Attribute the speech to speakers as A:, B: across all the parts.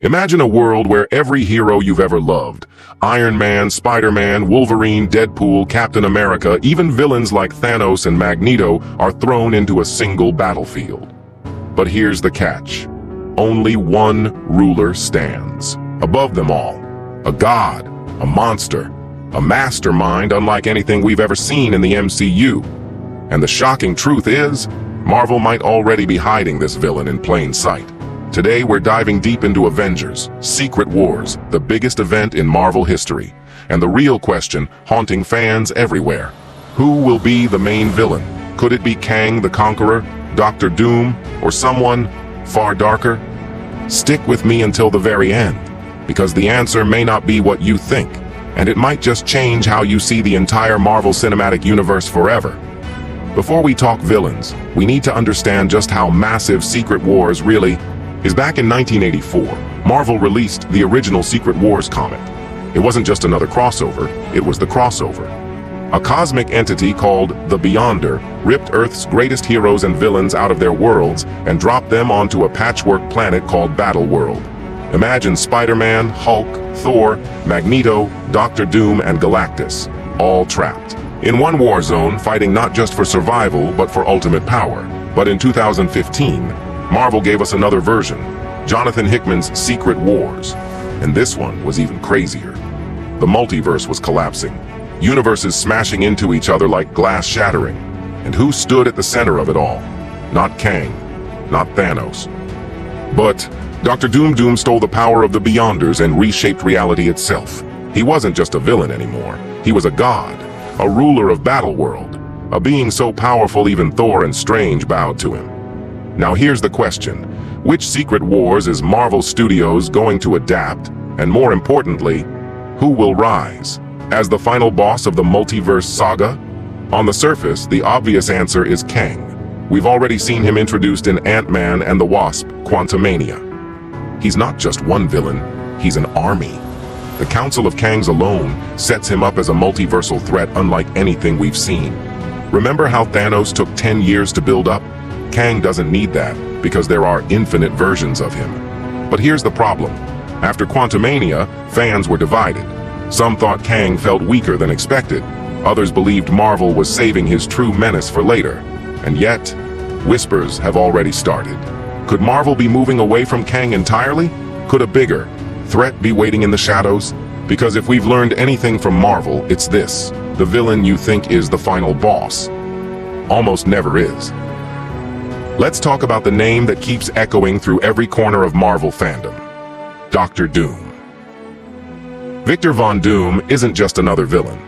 A: Imagine a world where every hero you've ever loved, Iron Man, Spider-Man, Wolverine, Deadpool, Captain America, even villains like Thanos and Magneto are thrown into a single battlefield. But here's the catch. Only one ruler stands. Above them all. A god, a monster, a mastermind unlike anything we've ever seen in the MCU. And the shocking truth is, Marvel might already be hiding this villain in plain sight. Today we're diving deep into Avengers, Secret Wars, the biggest event in Marvel history. And the real question haunting fans everywhere. Who will be the main villain? Could it be Kang the Conqueror, Dr. Doom, or someone far darker? Stick with me until the very end, because the answer may not be what you think, and it might just change how you see the entire Marvel Cinematic Universe forever. Before we talk villains, we need to understand just how massive Secret Wars really is. Back in 1984, Marvel released the original Secret Wars comic. It wasn't just another crossover, it was the crossover. A cosmic entity called the Beyonder ripped Earth's greatest heroes and villains out of their worlds and dropped them onto a patchwork planet called Battleworld. Imagine Spider-Man, Hulk, Thor, Magneto, Dr. Doom, and Galactus, all trapped in one war zone, fighting not just for survival, but for ultimate power. But in 2015, Marvel gave us another version, Jonathan Hickman's Secret Wars. And this one was even crazier. The multiverse was collapsing, universes smashing into each other like glass shattering. And who stood at the center of it all? Not Kang, not Thanos. But Dr. Doom stole the power of the Beyonders and reshaped reality itself. He wasn't just a villain anymore. He was a god, a ruler of Battleworld, a being so powerful even Thor and Strange bowed to him. Now here's the question. Which Secret Wars is Marvel Studios going to adapt? And more importantly, who will rise as the final boss of the Multiverse Saga? On the surface, the obvious answer is Kang. We've already seen him introduced in Ant-Man and the Wasp: Quantumania. He's not just one villain, he's an army. The Council of Kangs alone sets him up as a multiversal threat unlike anything we've seen. Remember how Thanos took 10 years to build up? Kang doesn't need that, because there are infinite versions of him. But here's the problem. After Quantumania, fans were divided. Some thought Kang felt weaker than expected. Others believed Marvel was saving his true menace for later. And yet, whispers have already started. Could Marvel be moving away from Kang entirely? Could a bigger threat be waiting in the shadows? Because if we've learned anything from Marvel, it's this. The villain you think is the final boss almost never is. Let's talk about the name that keeps echoing through every corner of Marvel fandom. Dr. Doom. Victor Von Doom isn't just another villain.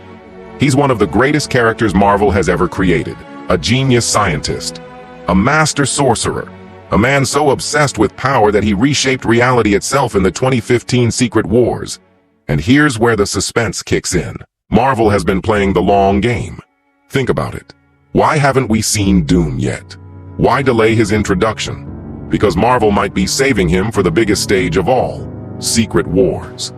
A: He's one of the greatest characters Marvel has ever created. A genius scientist, a master sorcerer, a man so obsessed with power that he reshaped reality itself in the 2015 Secret Wars. And here's where the suspense kicks in. Marvel has been playing the long game. Think about it. Why haven't we seen Doom yet? Why delay his introduction? Because Marvel might be saving him for the biggest stage of all, Secret Wars.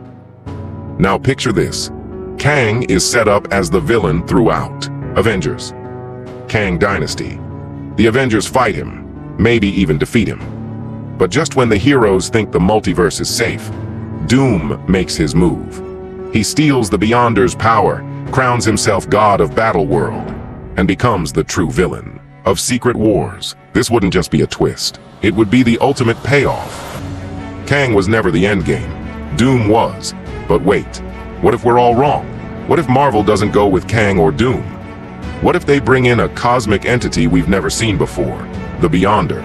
A: Now picture this. Kang is set up as the villain throughout. Avengers. Kang Dynasty. The Avengers fight him, maybe even defeat him. But just when the heroes think the multiverse is safe, Doom makes his move. He steals the Beyonder's power, crowns himself god of Battleworld, and becomes the true villain of Secret Wars. This wouldn't just be a twist. It would be the ultimate payoff. Kang was never the endgame. Doom was. But wait, what if we're all wrong? What if Marvel doesn't go with Kang or Doom? What if they bring in a cosmic entity we've never seen before? The Beyonder.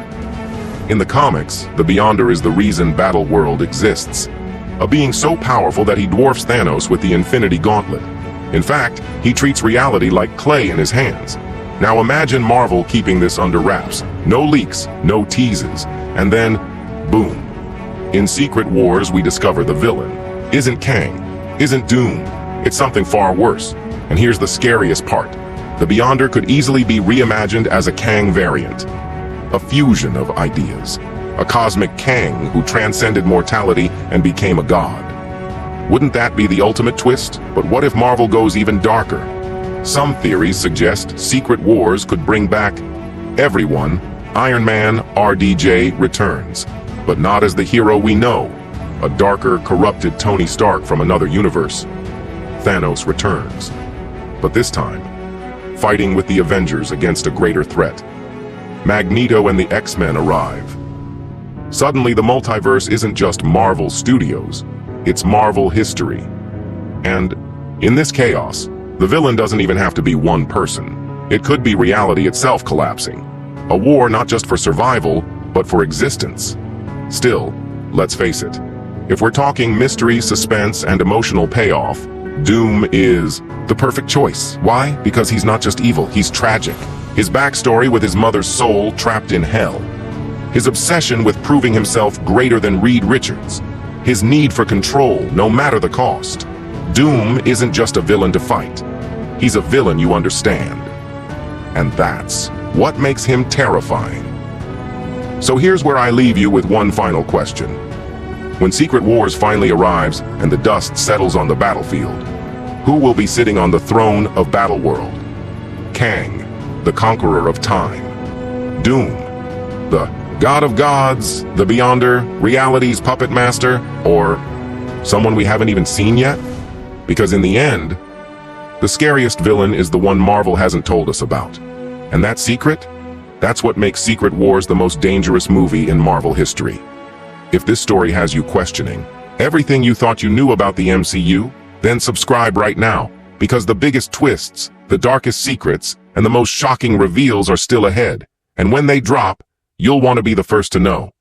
A: In the comics, the Beyonder is the reason Battleworld exists. A being so powerful that he dwarfs Thanos with the Infinity Gauntlet. In fact, he treats reality like clay in his hands. Now imagine Marvel keeping this under wraps. No leaks, no teases, and then, boom. In Secret Wars, we discover the villain. Isn't Kang, isn't Doom. It's something far worse. And here's the scariest part. The Beyonder could easily be reimagined as a Kang variant. A fusion of ideas. A cosmic Kang who transcended mortality and became a god. Wouldn't that be the ultimate twist? But what if Marvel goes even darker? Some theories suggest Secret Wars could bring back everyone. Iron Man, RDJ, returns. But not as the hero we know. a darker, corrupted Tony Stark from another universe. Thanos returns. But this time, fighting with the Avengers against a greater threat. Magneto and the X-Men arrive. Suddenly, the multiverse isn't just Marvel Studios, it's Marvel history. And in this chaos, the villain doesn't even have to be one person. It could be reality itself collapsing. A war not just for survival, but for existence. Still, let's face it, if we're talking mystery, suspense, and emotional payoff, Doom is the perfect choice. Why? Because he's not just evil, he's tragic. His backstory with his mother's soul trapped in hell. His obsession with proving himself greater than Reed Richards. His need for control, no matter the cost. Doom isn't just a villain to fight. He's a villain you understand. And that's what makes him terrifying. So here's where I leave you with one final question. When Secret Wars finally arrives and the dust settles on the battlefield, who will be sitting on the throne of Battleworld? Kang, the Conqueror of Time. Doom, the God of Gods, the Beyonder, reality's puppet master, or someone we haven't even seen yet? Because in the end, the scariest villain is the one Marvel hasn't told us about. And that secret? That's what makes Secret Wars the most dangerous movie in Marvel history. If this story has you questioning everything you thought you knew about the MCU, then subscribe right now, because the biggest twists, the darkest secrets, and the most shocking reveals are still ahead. And when they drop, you'll want to be the first to know.